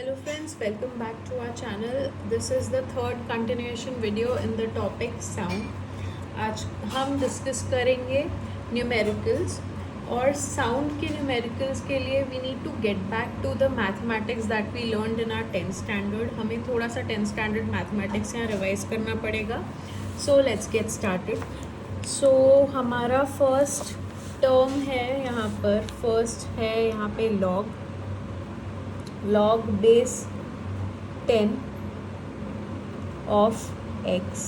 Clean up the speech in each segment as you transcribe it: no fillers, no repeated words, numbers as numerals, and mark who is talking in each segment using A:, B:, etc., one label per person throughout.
A: Hello friends, welcome back to our channel. This is the third continuation video in the topic sound. आज हम discuss करेंगे numericals और sound के numericals के लिए we need to get back to the mathematics that we learned in our 10th standard. हमें थोड़ा सा 10th स्टैंडर्ड मैथमेटिक्स यहाँ रिवाइज करना पड़ेगा. So let's get started. So हमारा फर्स्ट टर्म है यहाँ पर, फर्स्ट है यहाँ पे log base 10 of x.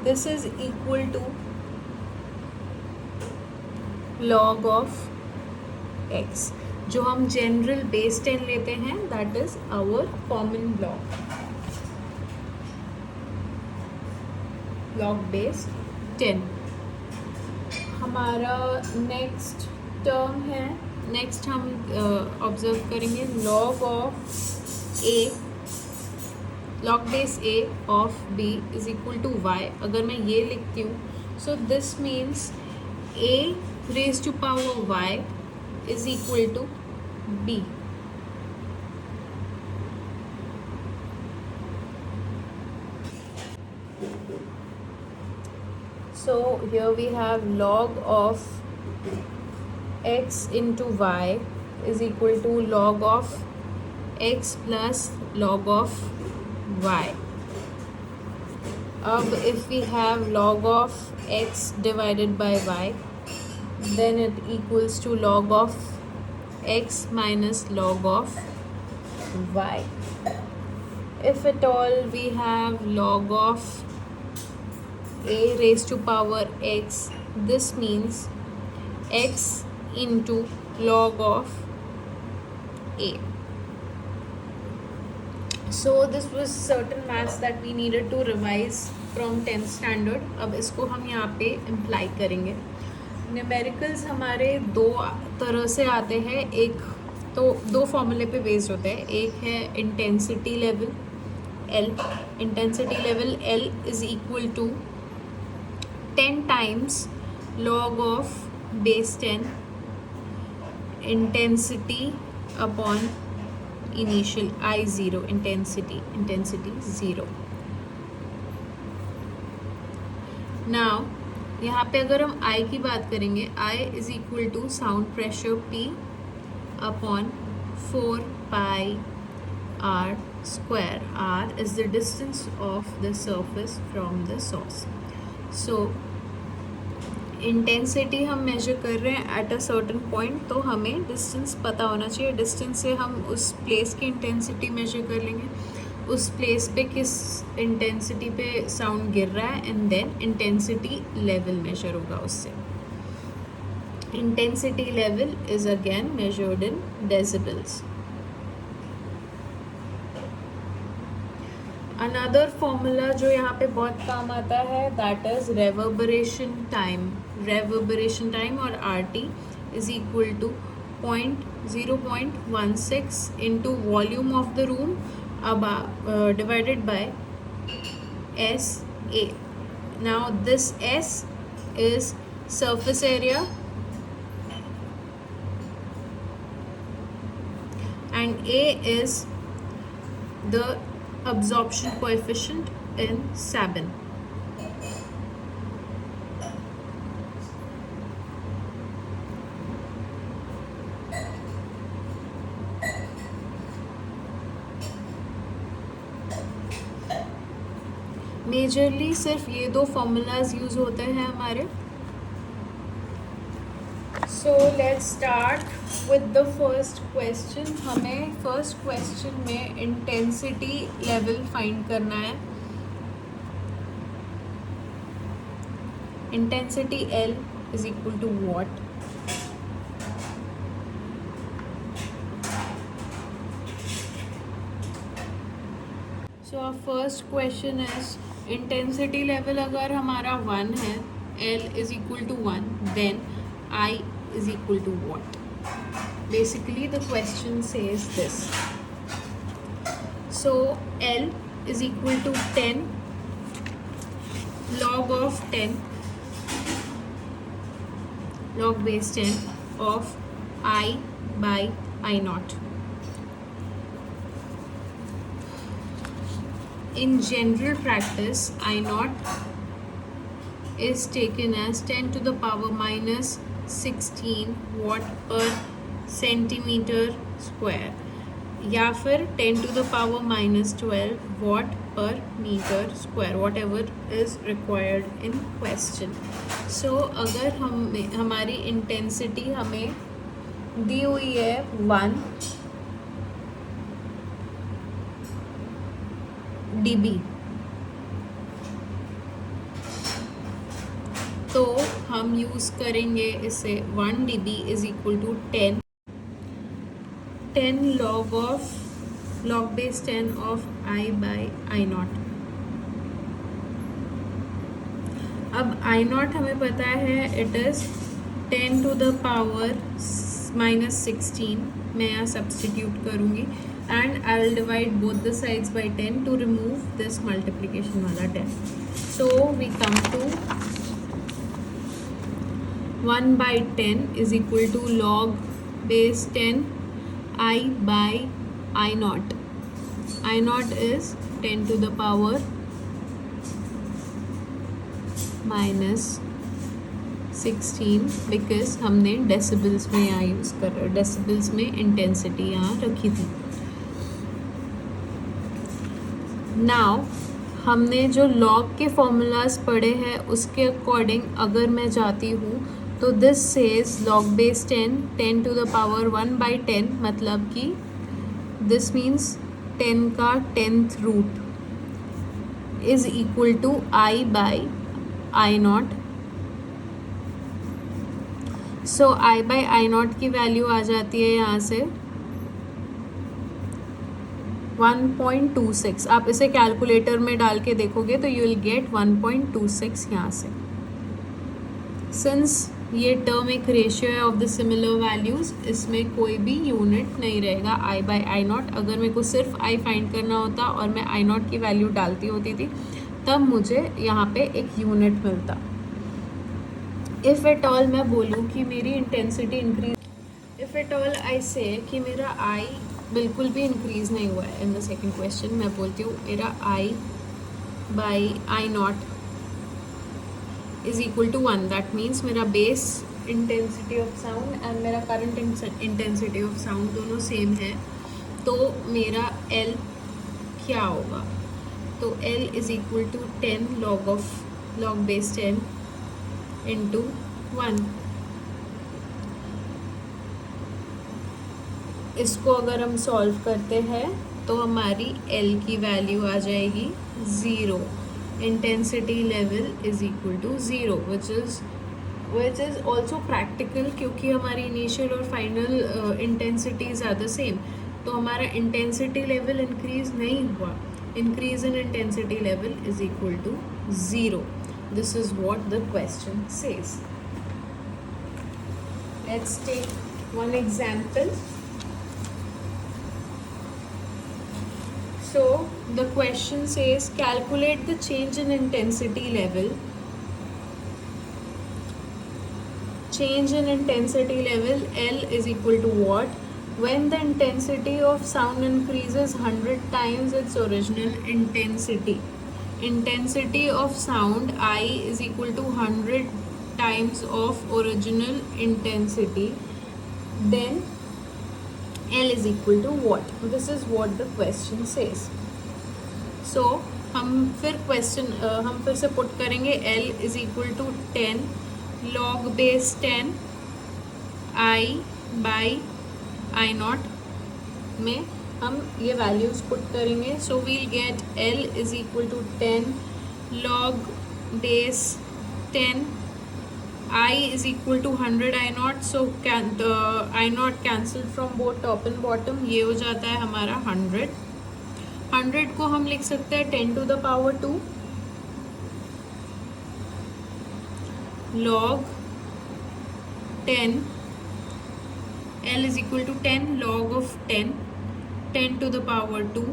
A: This is equal to log of x. जो हम जनरल बेस 10 लेते हैं that is our common log base 10. हमारा नेक्स्ट टर्म है, नेक्स्ट हम ऑब्जर्व करेंगे log base a of b is equal to y. अगर मैं ये लिखती हूँ so this means a raise to power y is equal to b. So here we have log of x into y is equal to log of x plus log of y. अब if we have log of x divided by y, then it equals to log of x minus log of y. If at all we have log of a raised to power x, this means x into log of a. So this was certain maths that we needed to revise from 10th standard. अब इसको हम यहाँ पे imply करेंगे. Numericals हमारे दो तरह से आते हैं. एक तो दो फॉर्मूले पे बेस्ड होते हैं. एक है intensity level L. Intensity level L is equal to 10 times log of base 10 intensity upon initial I0 intensity 0. Now यहाँ पे अगर हम I की बात करेंगे, I is equal to sound pressure P upon 4 pi r square. R is the distance of the surface from the source. So intensity हम major कर रहे हैं एट अ सर्टन पॉइंट, तो हमें डिस्टेंस पता होना चाहिए. डिस्टेंस से हम उस प्लेस की इंटेंसिटी मेजर कर लेंगे, उस प्लेस पे किस इंटेंसिटी पे साउंड गिर रहा है, and then intensity level measure होगा उससे. Intensity level is again measured in decibels. Another formula जो यहाँ पे बहुत काम आता है that is reverberation time. Reverberation time और RT is equal to 0.16 into volume of the room divided by SA. Now this S is surface area and A is the absorption coefficient in Sabin. Majorly सिर्फ ये दो formulas use होते हैं हमारे. So let's start with the first question. हमें first question में intensity level find करना है. Intensity L is equal to what? So our first question is intensity level अगर हमारा 1 है, L is equal to 1, then I is equal to what? Basically the question says this. So L is equal to 10 log of 10 log base 10 of I by I naught. in general practice I naught is taken as 10 to the power minus 16 watt per centimeter square, या फिर 10 to the power minus 12 watt per meter square, whatever is required in question. So अगर हमारी intensity हमें दी हुई है 1 dB, तो हम use करेंगे इसे 1 dB is equal to 10 log base 10 of I by I naught. अब I naught हमें पता है it is 10 to the power minus 16. मैं यहाँ सब्सटीट्यूट करूँगी and I will divide both the sides by 10 to remove this multiplication वाला 10. So we come to 1 by 10 is equal to log base 10 I by I naught. I naught is 10 to the power minus 16 because हमने decibels में यहाँ use कर रहे, decibels में intensity यहाँ रखी थी. नाउ हमने जो लॉग के फॉर्मूलाज पढ़े हैं उसके अकॉर्डिंग अगर मैं जाती हूँ तो this says log base 10 to the power 1 by 10, मतलब कि दिस मीन्स 10 का 10th root is equal to I by I naught. So I by I naught की वैल्यू आ जाती है यहाँ से 1.26. आप इसे कैलकुलेटर में डाल के देखोगे तो यू विल गेट 1.26 यहाँ से. सिंस ये टर्म एक रेशियो है ऑफ द सिमिलर वैल्यूज़, इसमें कोई भी यूनिट नहीं रहेगा I by I naught. अगर मेरे को सिर्फ I फाइंड करना होता और मैं I naught की वैल्यू डालती होती थी तब मुझे यहाँ पे एक यूनिट मिलता. इफ़ एट ऑल मैं बोलूँ कि मेरी intensity increase, if at all I से कि मेरा I बिल्कुल भी इंक्रीज़ नहीं हुआ है इन द सेकेंड क्वेश्चन, मैं बोलती हूँ मेरा I by I naught is equal to 1. That means मेरा base intensity of sound and मेरा करंट इंटेंसिटी ऑफ साउंड दोनों सेम है, तो मेरा L क्या होगा? तो L is equal to 10 log base 10 into 1. इसको अगर हम सॉल्व करते हैं तो हमारी L की वैल्यू आ जाएगी 0. Intensity level is equal to 0 which is also practical, क्योंकि हमारी इनिशियल और final intensities are the same. तो हमारा इंटेंसिटी लेवल इंक्रीज नहीं हुआ. Increase in intensity level is equal to 0. This is what the question says. Let's take one example. So the question says calculate the change in intensity level. Change in intensity level L is equal to what? When the intensity of sound increases 100 times its original intensity. Intensity of sound I is equal to 100 times of original intensity. Then L is equal to what? This is what the question says. So हम फिर से put करेंगे L is equal to 10 log base 10 I by I naught में हम ये values put करेंगे. So we'll get L is equal to 10 log base 10 I is equal to 100 I naught. So I naught cancelled from both top and bottom. ये हो जाता है हमारा 100. 100 को हम लिख सकते हैं 10 to the power 2 log 10. L is equal to 10 log of 10 to the power 2.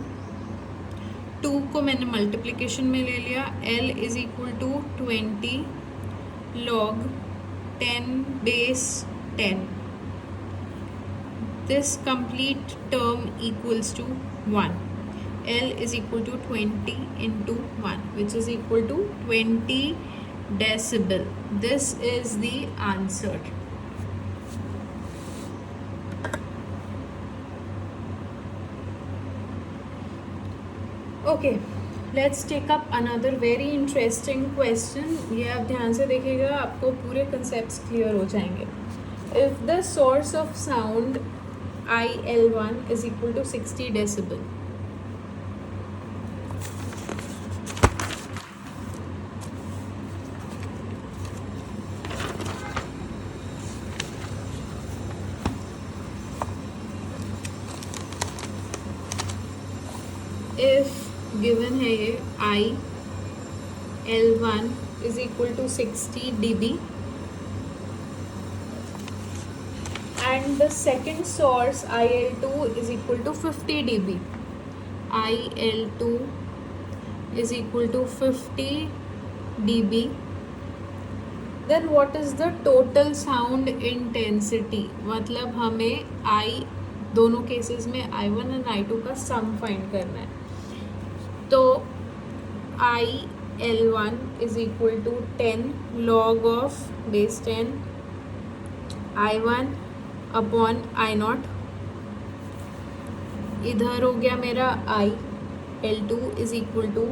A: 2 को मैंने मल्टीप्लिकेशन में ले लिया. L is equal to 20 log 10 base 10. This complete term equals to 1. L is equal to 20 into 1, which is equal to 20 decibel. This is the answer. Okay, let's take up another very interesting question. ये आप ध्यान से देखिएगा, आपको पूरे concepts clear हो जाएंगे. If the source of sound IL1 is equal to 60 decibel, if given है ये IL1 is equal to 60 dB and the second source IL2 is equal to 50 dB. IL2 is equal to 50 dB. Then what is the total sound intensity? मतलब हमें दोनों cases में I1 और I2 का sum find करना है. तो IL1 is equal to 10 log of base 10 I1 upon I0. इधर हो गया मेरा IL2 is equal to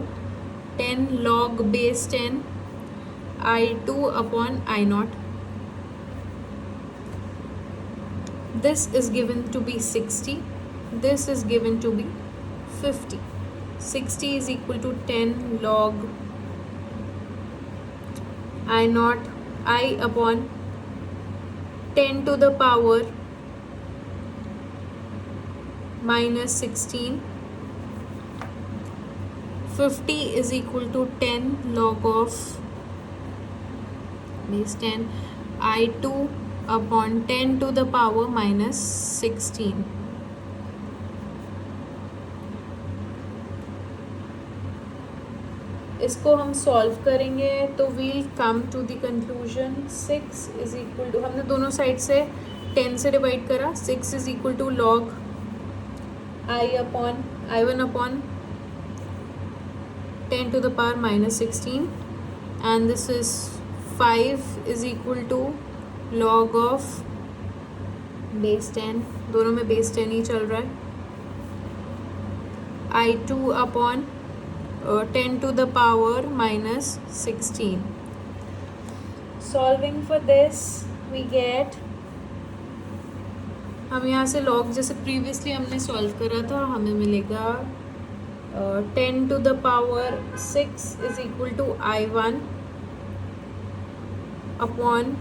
A: 10 log base 10 I2 upon I0. This is given to be 60. This is given to be 50. 60 is equal to 10 log I0 I upon 10 to the power minus 16. 50 is equal to 10 log of base 10 I2 upon 10 to the power minus 16. इसको हम solve करेंगे तो we'll come to the conclusion 6 is equal to, हमने दोनों side से 10 से divide करा. 6 is equal to log I1 upon 10 to the power minus 16 and this is 5 is equal to log of base 10. दोनों में base 10 ही चल रहा है. I2 upon 10 to the power minus 16. Solving for this we get, हम यहाँ से log जैसे previously हमने सॉल्व करा था, हमें मिलेगा 10 to the power 6 is equal to I1 upon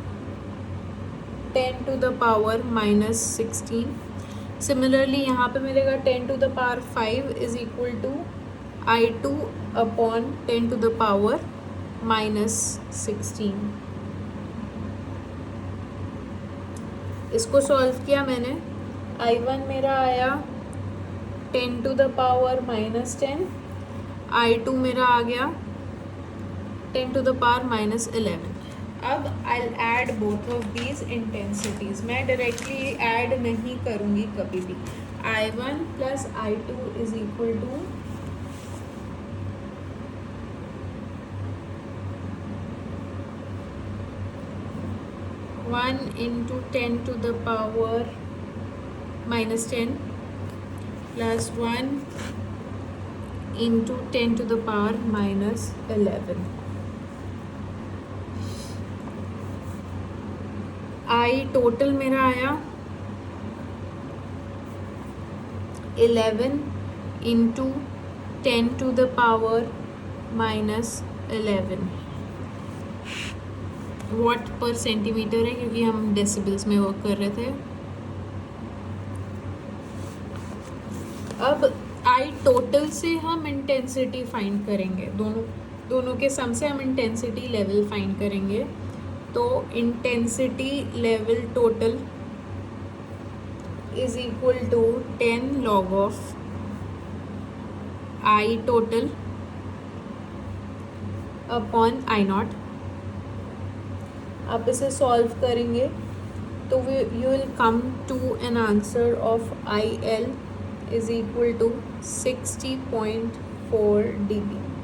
A: 10 to the power minus 16. Similarly यहाँ पे मिलेगा 10 to the power 5 is equal to I2 upon 10 to the power minus 16. इसको सॉल्व किया मैंने. I1 मेरा आया 10 to the power minus 10. I2 मेरा आ गया 10 to the power minus 11. अब I'll add both of these intensities. मैं डायरेक्टली ऐड नहीं करूँगी कभी भी. I1 plus I2 is equal to 1 into 10 to the power minus 10 plus 1 into 10 to the power minus 11. I total मेरा आया 11 into 10 to the power minus 11 what पर centimetre है, क्योंकि हम डेसिबल्स में वर्क कर रहे थे. अब आई टोटल से हम इंटेंसिटी फाइंड करेंगे. दोनों के सम से हम इंटेंसिटी लेवल फाइंड करेंगे. तो intensity level total is equal to 10 log of I total upon I0. आप इसे सॉल्व करेंगे तो you will come to an answer of IL is equal to 60.4 dB.